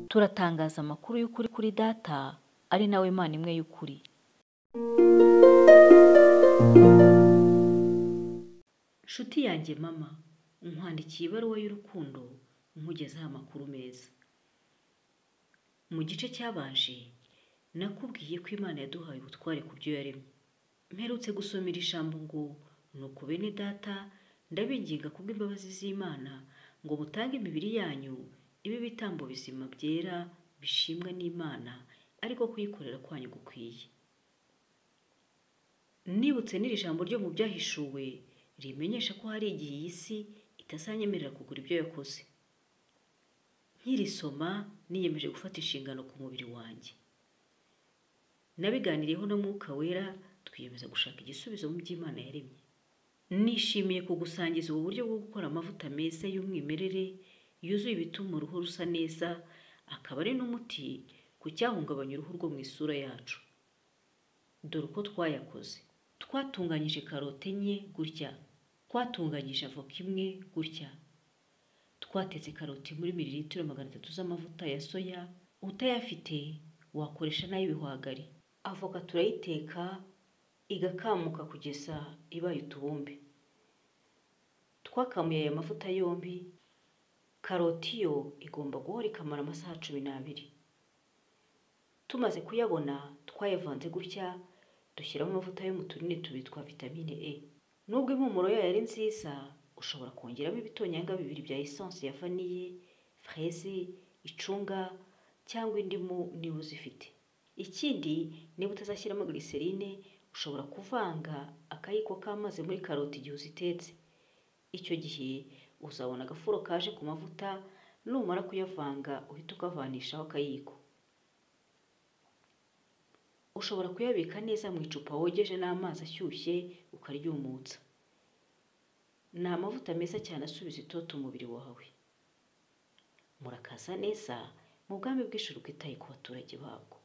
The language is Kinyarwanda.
Turatangaza amakuru y'ukuri kuri Data ari nawe Imana imwe y'ukuri. Nshuti yanjye mama, nkwandikiye ibaruwa y'urukundo nkugezaho amakuru meza. Mu gice cyabanje nakubwiye ko Imana yaduhaye ubutware ku byo yaremye. Mperutse gusomera ijambo ngo nuko bene Data ndabinginga kubw'imbabazi z'Imana ngo mutange imibiri yanyu ibe ibitambo bizima byera bishimwa n'Imana, ariko kuyikorera kwanyu gukwiye. Nibutse n'iri jambo ryo mu byahishuwe rimenyesha ko hari igihe iyi si itazanyemerera kugura ibyo yakoze. Nkirisoma niyemeje gufata inshingano ku mubiri wanjye. Nabiganiriyeho na Mwuka Wera twiyemeza gushaka igisubizo mu by'Imana yaremye. Nishimiye kugusangiza ubu buryo bwo gukora amavuta meza y'umwimerere yuzuye ibituma uruhu rusa neza, akaba ari n'umuti ku cyahungabanya uruhu rwo mu isura yacu. Dore uko twayakoze. Twatunganyije karote enye gutya, twatunganyije avoka imwe gutya, twatetse karoti muri mililitiro 300 z'amavuta ya soya, utayafite wakoresha n'ay'ibihwagari. Avoka turayiteka igakamuka kugeza ibaye utubumbe. Twakamuye aya mavuta yombi. Karoti yo igomba guhora ikamara amasaha 12. Tumaze kuyabona twayavanze gutya, dushyiramo amavuta yo mu tunini tubiri twa vitamine E. Nubwo impumuro yayo ari nziza, ushobora kongeramo ibitonyanga 2 bya essence ya vanille, fraise, icunga cyangwa indimu niba uzifite. Ikindi, niba utazashyiramo glycerine, ushobora kuvanga akayiko k'amazi muri karoti igihe uzitetse. Icyo gihe uzabona agafuro kaje ku mavuta, numara kuyavanga uhita ukavanishaho akayiko. Ushobora kuyabika neza mu icupa wogeje n'amazi ashyushye ukaryumutsa. Ni amavuta meza cyane asubiza itoto umubiri wawe. Murakaza neza mu bwami bw'ijuru bwitaye ku baturage babwo.